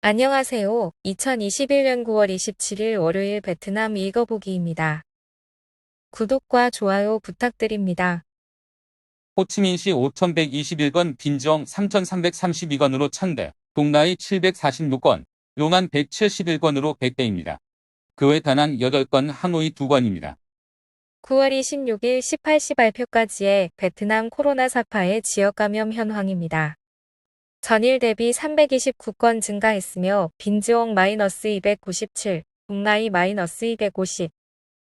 안녕하세요. 2021년 9월 27일 월요일 베트남 읽어보기입니다. 구독과 좋아요 부탁드립니다. 호치민시 5121건, 빈정 3332건으로 1000대, 동나이 746건, 용안 171건으로 100대입니다. 그 외 다낭 8건, 하노이 2건입니다. 9월 26일 18시 발표까지의 베트남 코로나 사파의 지역 감염 현황입니다. 전일 대비 329건 증가했으며 빈지옥 -297, 동나이 -250,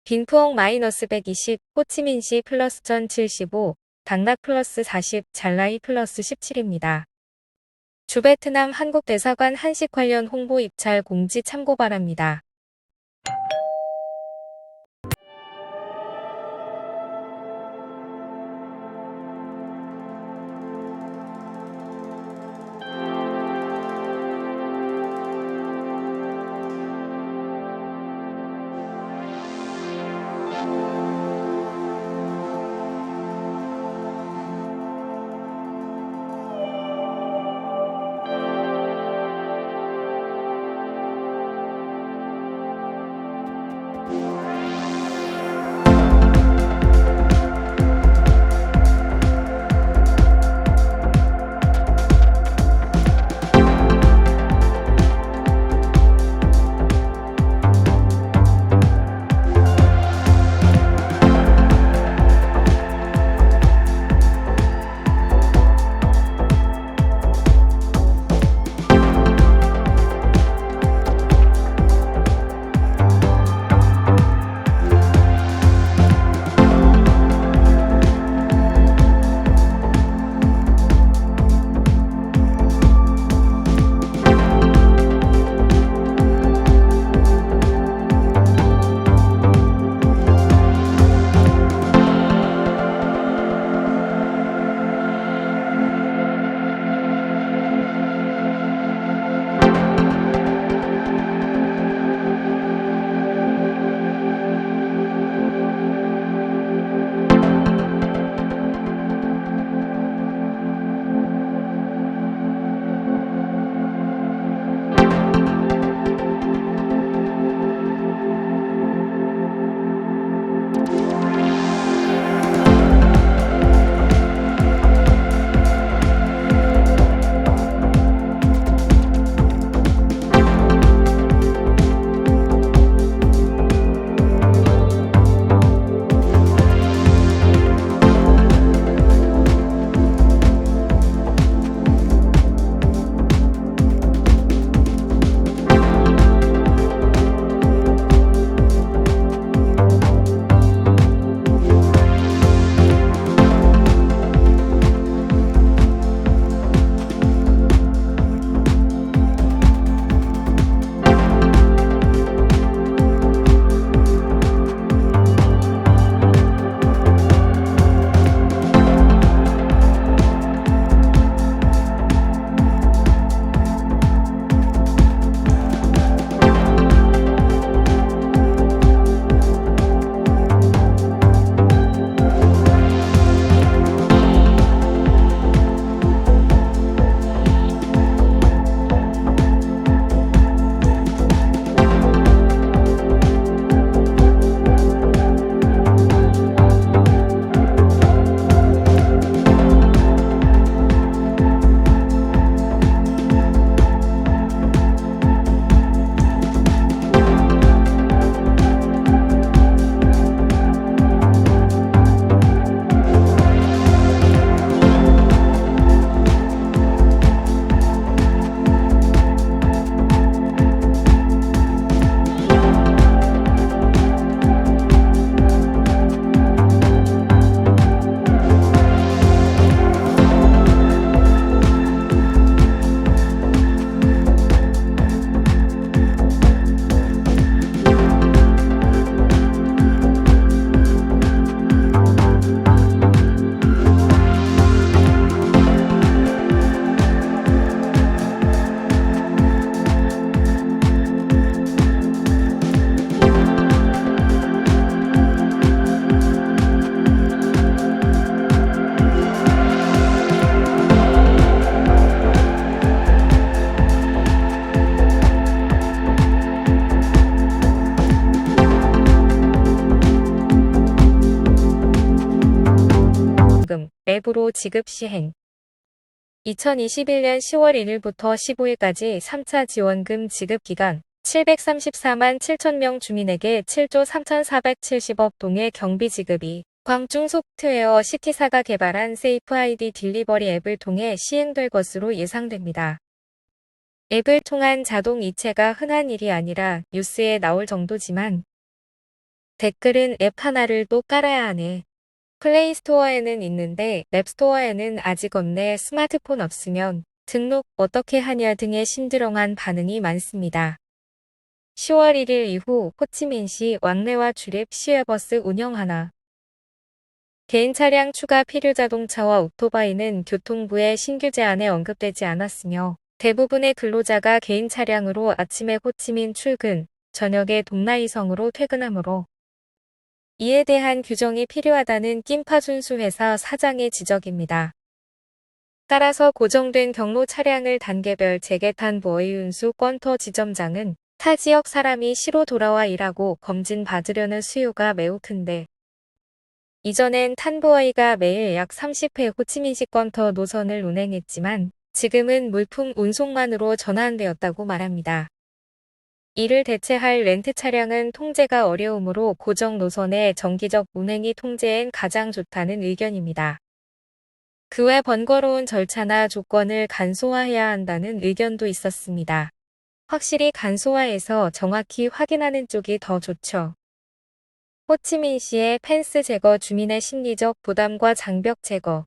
빈푸옥 -120, 호치민시 플러스 1075, 당락 플러스 40, 잘라이 플러스 17입니다. 주베트남 한국대사관 한식 관련 홍보 입찰 공지 참고 바랍니다. 앱으로 지급 시행. 2021년 10월 1일부터 15일까지 3차 지원금 지급 기간 734만 7천 명 주민에게 7조 3,470억 동의 경비 지급이 광중 소프트웨어 시티사가 개발한 세이프 아이디 딜리버리 앱을 통해 시행될 것으로 예상됩니다. 앱을 통한 자동 이체가 흔한 일이 아니라 뉴스에 나올 정도지만 댓글은 앱 하나를 또 깔아야 하네. 플레이스토어에는 있는데 앱스토어에는 아직 없네. 스마트폰 없으면 등록 어떻게 하냐 등의 심드렁한 반응이 많습니다. 10월 1일 이후 호치민시 왕래와 출입 시외버스 운영하나. 개인 차량 추가 필요 자동차와 오토바이는 교통부의 신규 제안에 언급되지 않았으며 대부분의 근로자가 개인 차량으로 아침에 호치민 출근, 저녁에 동나이성으로 퇴근하므로 이에 대한 규정이 필요하다는 낀파준수 회사 사장의 지적입니다. 따라서 고정된 경로 차량을 단계별 재개탄 보이운수 건터 지점장은 타 지역 사람이 시로 돌아와 일하고 검진 받으려는 수요가 매우 큰데 이전엔 탄보아이가 매일 약 30회 호치민시 건터 노선을 운행했지만 지금은 물품 운송만으로 전환되었다고 말합니다. 이를 대체할 렌트 차량은 통제가 어려우므로 고정 노선의 정기적 운행이 통제엔 가장 좋다는 의견입니다. 그 외 번거로운 절차나 조건을 간소화해야 한다는 의견도 있었습니다. 확실히 간소화해서 정확히 확인하는 쪽이 더 좋죠. 호치민시의 펜스 제거 주민의 심리적 부담과 장벽 제거.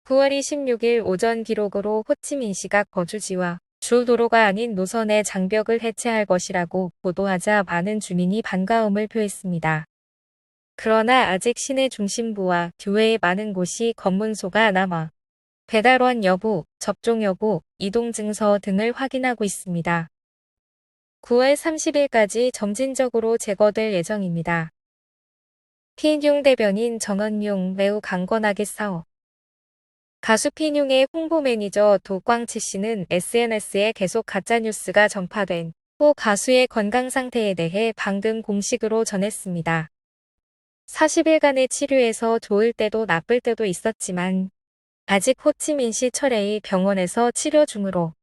9월 26일 오전 기록으로 호치민시가 거주지와 주 도로가 아닌 노선의 장벽을 해체할 것이라고 보도하자 많은 주민이 반가움을 표했습니다. 그러나 아직 시내 중심부와 교외의 많은 곳이 검문소가 남아 배달원 여부, 접종 여부, 이동증서 등을 확인하고 있습니다. 9월 30일까지 점진적으로 제거될 예정입니다. 피인용 대변인 정은용 매우 강건하게 싸워. 가수 피인용의 홍보 매니저 도광치 씨는 SNS에 계속 가짜뉴스가 전파된 후 가수의 건강 상태에 대해 방금 공식으로 전했습니다. 40일간의 치료에서 좋을 때도 나쁠 때도 있었지만 아직 호치민시 철회의 병원에서 치료 중으로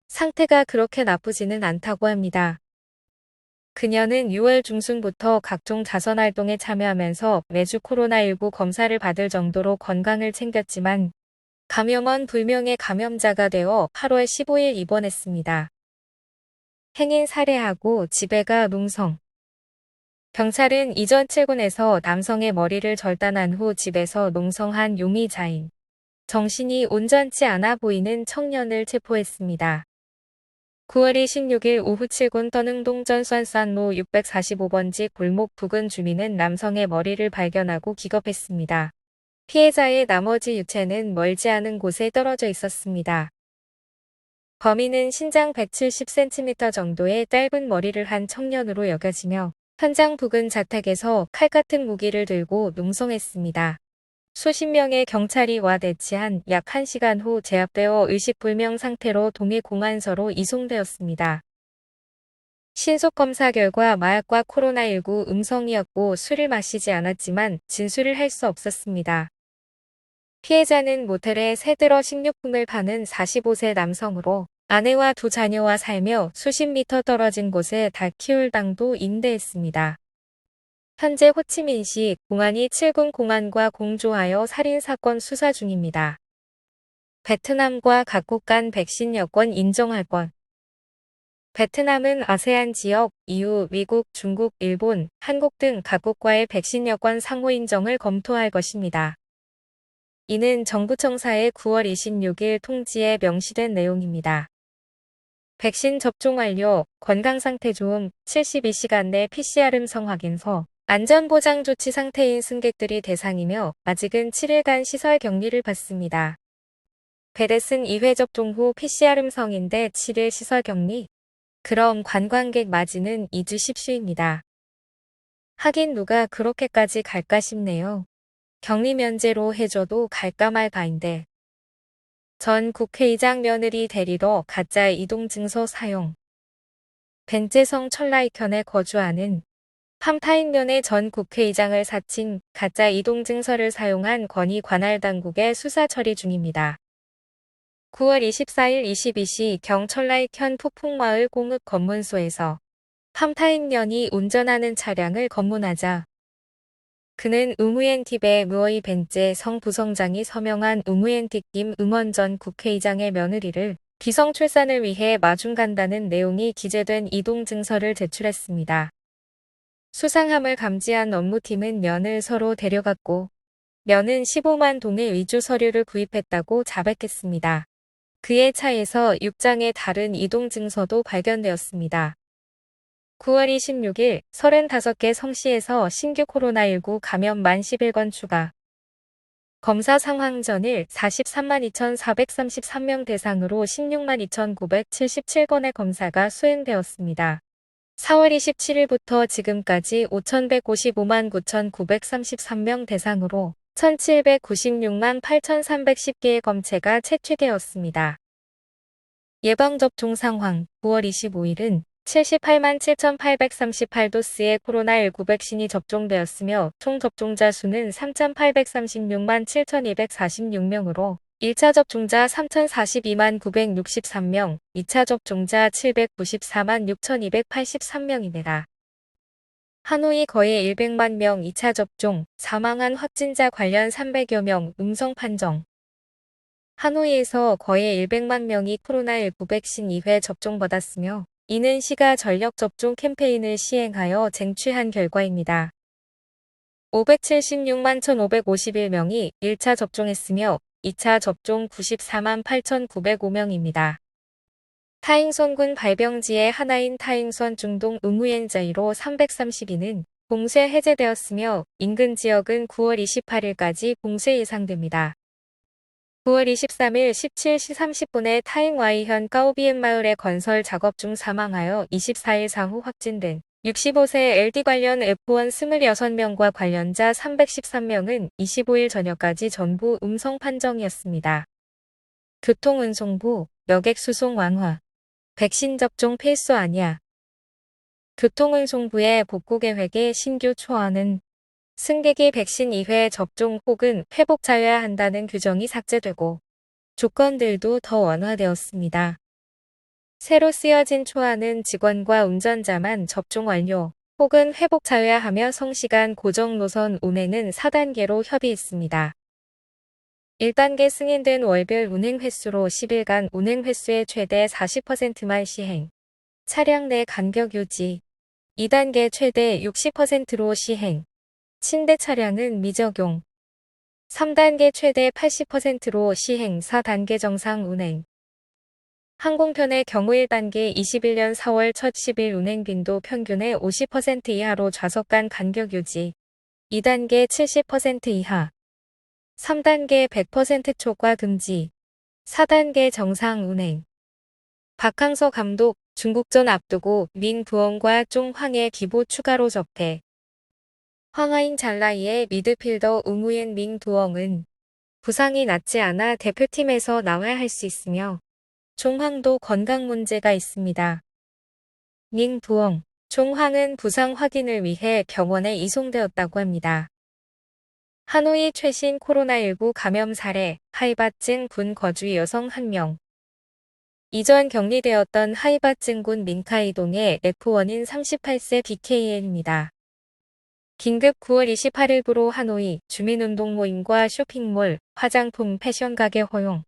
상태가 그렇게 나쁘지는 않다고 합니다. 그녀는 6월 중순부터 각종 자선활동에 참여하면서 매주 코로나19 검사를 받을 정도로 건강을 챙겼지만 감염원 불명의 감염자가 되어 8월 15일 입원했습니다. 행인 살해하고 집에 가 농성. 경찰은 이전 7군에서 남성의 머리를 절단한 후 집에서 농성한 용의자인 정신이 온전치 않아 보이는 청년을 체포했습니다. 9월 26일 오후 7군 떠능동 전선산로 645번지 골목 부근 주민은 남성의 머리를 발견하고 기겁했습니다. 피해자의 나머지 유체는 멀지 않은 곳에 떨어져 있었습니다. 범인은 신장 170cm 정도의 짧은 머리를 한 청년으로 여겨지며 현장 부근 자택에서 칼 같은 무기를 들고 농성했습니다. 수십 명의 경찰이 와 대치한 약 1시간 후 제압되어 의식불명 상태로 동해공안서로 이송되었습니다. 신속검사 결과 마약과 코로나19 음성이었고 술을 마시지 않았지만 진술을 할 수 없었습니다. 피해자는 모텔에 새들어 식료품을 파는 45세 남성으로 아내와 두 자녀와 살며 수십 미터 떨어진 곳에 닭 키울 당도 임대했습니다. 현재 호치민시 공안이 7군 공안과 공조하여 살인사건 수사 중입니다. 베트남과 각국 간 백신 여권 인정할 것. 베트남은 아세안 지역, EU, 미국, 중국, 일본, 한국 등 각국과의 백신 여권 상호 인정을 검토할 것입니다. 이는 정부 청사의 9월 26일 통지에 명시된 내용입니다. 백신 접종 완료, 건강상태 좋음, 72시간 내 PCR 음성 확인서, 안전보장조치 상태인 승객들이 대상이며 아직은 7일간 시설 격리를 받습니다. 베렛은 2회 접종 후 PCR 음성인데 7일 시설 격리? 그럼 관광객 맞이는 2주 10수입니다. 하긴 누가 그렇게까지 갈까 싶네요. 격리 면제로 해줘도 갈까 말까인데. 전 국회의장 며느리 데리러 가짜 이동증서 사용. 벤제성 철라이현에 거주하는 팜타인면의 전 국회의장을 사칭 가짜 이동증서를 사용한 건희 관할 당국의 수사 처리 중입니다. 9월 24일 22시 경천라이현 푸풍마을 공읍 검문소에서 팜타인면이 운전하는 차량을 검문하자 그는 우무엔팁의 무어이 벤제 성 부성장이 서명한 우무엔팁김 음원 전 국회의장의 며느리를 기성 출산을 위해 마중 간다는 내용이 기재된 이동증서를 제출했습니다. 수상함을 감지한 업무팀은 면을 서로 데려갔고 면은 15만 동의 위조 서류를 구입했다고 자백했습니다. 그의 차에서 6장의 다른 이동증서도 발견되었습니다. 9월 26일 35개 성시에서 신규 코로나19 감염 만 11건 추가. 검사 상황 전일 43만 2,433명 대상으로 16만 2,977건의 검사가 수행되었습니다. 4월 27일부터 지금까지 5,155만 9,933명 대상으로 1,796만 8,310개의 검체가 채취되었습니다. 예방접종 상황 9월 25일은 78만 7,838도스의 코로나19 백신이 접종되었으며 총 접종자 수는 3,836만 7,246명으로 1차 접종자 3,042만 963명, 2차 접종자 794만 6,283명입니다. 하노이 거의 100만 명 2차 접종, 사망한 확진자 관련 300여 명 음성 판정. 하노이에서 거의 100만 명이 코로나19 백신 2회 접종받았으며 이는 시가 전력 접종 캠페인을 시행하여 쟁취한 결과입니다. 576만 1,551명이 1차 접종했으며 2차 접종 94만 8,905명입니다. 타잉선군 발병지의 하나인 타잉선 중동 우무엔자이로 332는 봉쇄 해제되었으며 인근 지역은 9월 28일까지 봉쇄 예상됩니다. 9월 23일 17시 30분에 타잉와이현 까오비엔 마을의 건설 작업 중 사망하여 24일 사후 확진된 65세 LD 관련 F1 26명과 관련자 313명은 25일 저녁까지 전부 음성 판정이었습니다. 교통운송부, 여객수송 완화. 백신 접종 필수 아니야. 교통운송부의 복구 계획의 신규 초안은 승객이 백신 2회 접종 혹은 회복 자여야 한다는 규정이 삭제되고 조건들도 더 완화되었습니다. 새로 쓰여진 초안은 직원과 운전자만 접종 완료 혹은 회복 자여야 하며 성시간 고정 노선 운행은 4단계로 협의했습니다. 1단계 승인된 월별 운행 횟수로 10일간 운행 횟수의 최대 40%만 시행. 차량 내 간격 유지. 2단계 최대 60%로 시행. 침대 차량은 미적용. 3단계 최대 80%로 시행 4단계 정상 운행. 항공편의 경우 1단계 21년 4월 첫 10일 운행 빈도 평균의 50% 이하로 좌석 간 간격 유지. 2단계 70% 이하. 3단계 100% 초과 금지. 4단계 정상 운행. 박항서 감독, 중국전 앞두고 민 부엉과 쫑황의 기부 추가로 접해. 황하잉 잘라이의 미드필더 우무옌 민 두엉은 부상이 낫지 않아 대표팀에서 나와야 할 수 있으며 쫑황도 건강 문제가 있습니다. 민 두엉, 쫑황은 부상 확인을 위해 병원에 이송되었다고 합니다. 하노이 최신 코로나19 감염 사례, 하이바증 군 거주 여성 1명. 이전 격리되었던 하이바증 군 민카이동의 F1인 38세 BKN입니다. 긴급 9월 28일부로 하노이 주민운동 모임과 쇼핑몰, 화장품, 패션 가게 허용.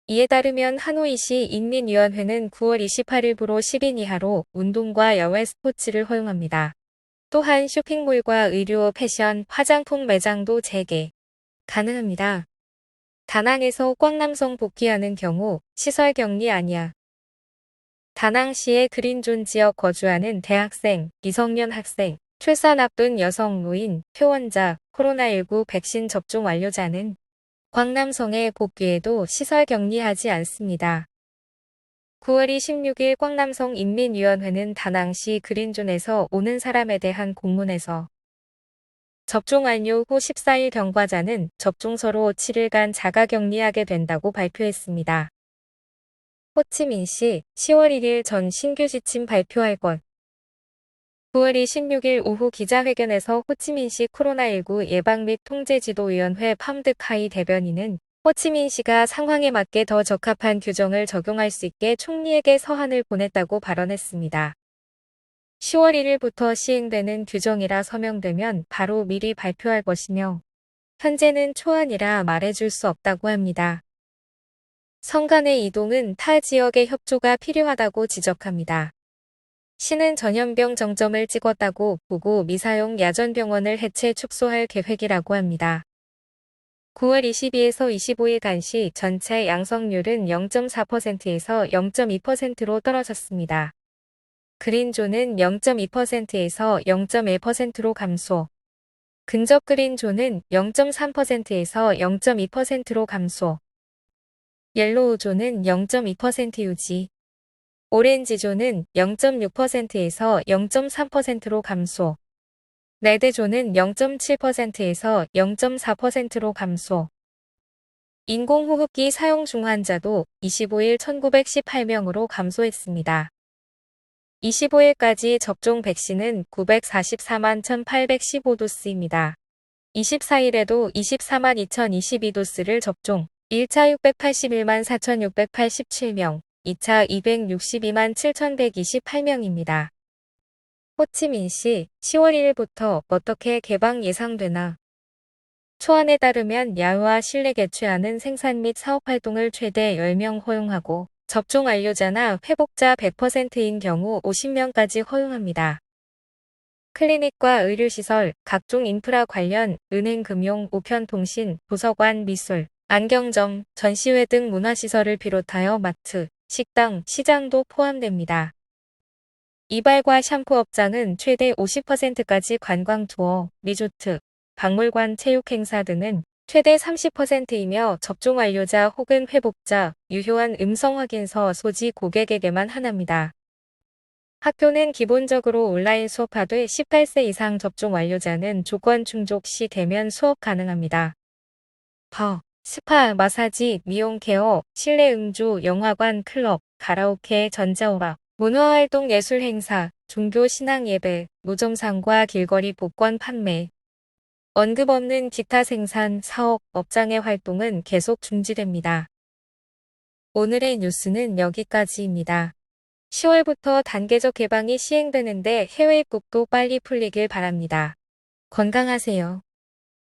이에 따르면 하노이시 인민위원회는 9월 28일부로 10인 이하로 운동과 야외 스포츠를 허용합니다. 또한 쇼핑몰과 의류, 패션, 화장품 매장도 재개 가능합니다. 다낭에서 꽝남성 복귀하는 경우 시설 격리 아니야. 다낭시의 그린존 지역 거주하는 대학생, 미성년 학생, 출산 앞둔 여성, 노인, 표원자, 코로나19 백신 접종 완료자는 꽝남성에 복귀해도 시설 격리하지 않습니다. 9월 26일 꽝남성 인민위원회는 다낭시 그린존에서 오는 사람에 대한 공문에서 접종 완료 후 14일 경과자는 접종서로 7일간 자가격리하게 된다고 발표했습니다. 호치민시 10월 1일 전 신규 지침 발표할 것. 9월 26일 오후 기자회견에서 호치민시 코로나19 예방 및 통제지도위원회 팜드카이 대변인은 호치민시가 상황에 맞게 더 적합한 규정을 적용할 수 있게 총리에게 서한을 보냈다고 발언했습니다. 10월 1일부터 시행되는 규정이라 서명되면 바로 미리 발표할 것이며 현재는 초안이라 말해줄 수 없다고 합니다. 성 간의 이동은 타 지역의 협조가 필요하다고 지적합니다. 시는 전염병 정점을 찍었다고 보고 미사용 야전병원을 해체 축소할 계획이라고 합니다. 9월 22에서 25일 간시 전체 양성률은 0.4%에서 0.2%로 떨어졌습니다. 그린존은 0.2%에서 0.1%로 감소. 근접 그린존은 0.3%에서 0.2%로 감소. 옐로우존은 0.2% 유지. 오렌지존은 0.6%에서 0.3%로 감소. 레드존은 0.7%에서 0.4%로 감소. 인공호흡기 사용 중 환자도 25일 1918명으로 감소했습니다. 25일까지 접종 백신은 944만 1815도스입니다. 24일에도 24만 2022도스를 접종, 1차 681만 4687명, 2차 262만 7128명입니다. 호치민시 10월 1일부터 어떻게 개방 예상되나? 초안에 따르면 야외와 실내 개최하는 생산 및 사업 활동을 최대 10명 허용하고 접종 완료자나 회복자 100%인 경우 50명까지 허용합니다. 클리닉과 의료시설, 각종 인프라 관련, 은행 금융, 우편통신, 도서관, 미술, 안경점, 전시회 등 문화시설을 비롯하여 마트, 식당, 시장도 포함됩니다. 이발과 샴푸 업장은 최대 50%까지 관광 투어, 리조트, 박물관 체육 행사 등은 최대 30%이며 접종 완료자 혹은 회복자, 유효한 음성 확인서 소지 고객에게만 한합니다. 학교는 기본적으로 온라인 수업하되 18세 이상 접종 완료자는 조건 충족 시 대면 수업 가능합니다. 스파, 마사지, 미용 케어, 실내 음주, 영화관, 클럽, 가라오케, 전자오락, 문화활동 예술 행사, 종교 신앙 예배, 노점상과 길거리 복권 판매, 언급 없는 기타 생산, 사업, 업장의 활동은 계속 중지됩니다. 오늘의 뉴스는 여기까지입니다. 10월부터 단계적 개방이 시행되는데 해외 입국도 빨리 풀리길 바랍니다. 건강하세요.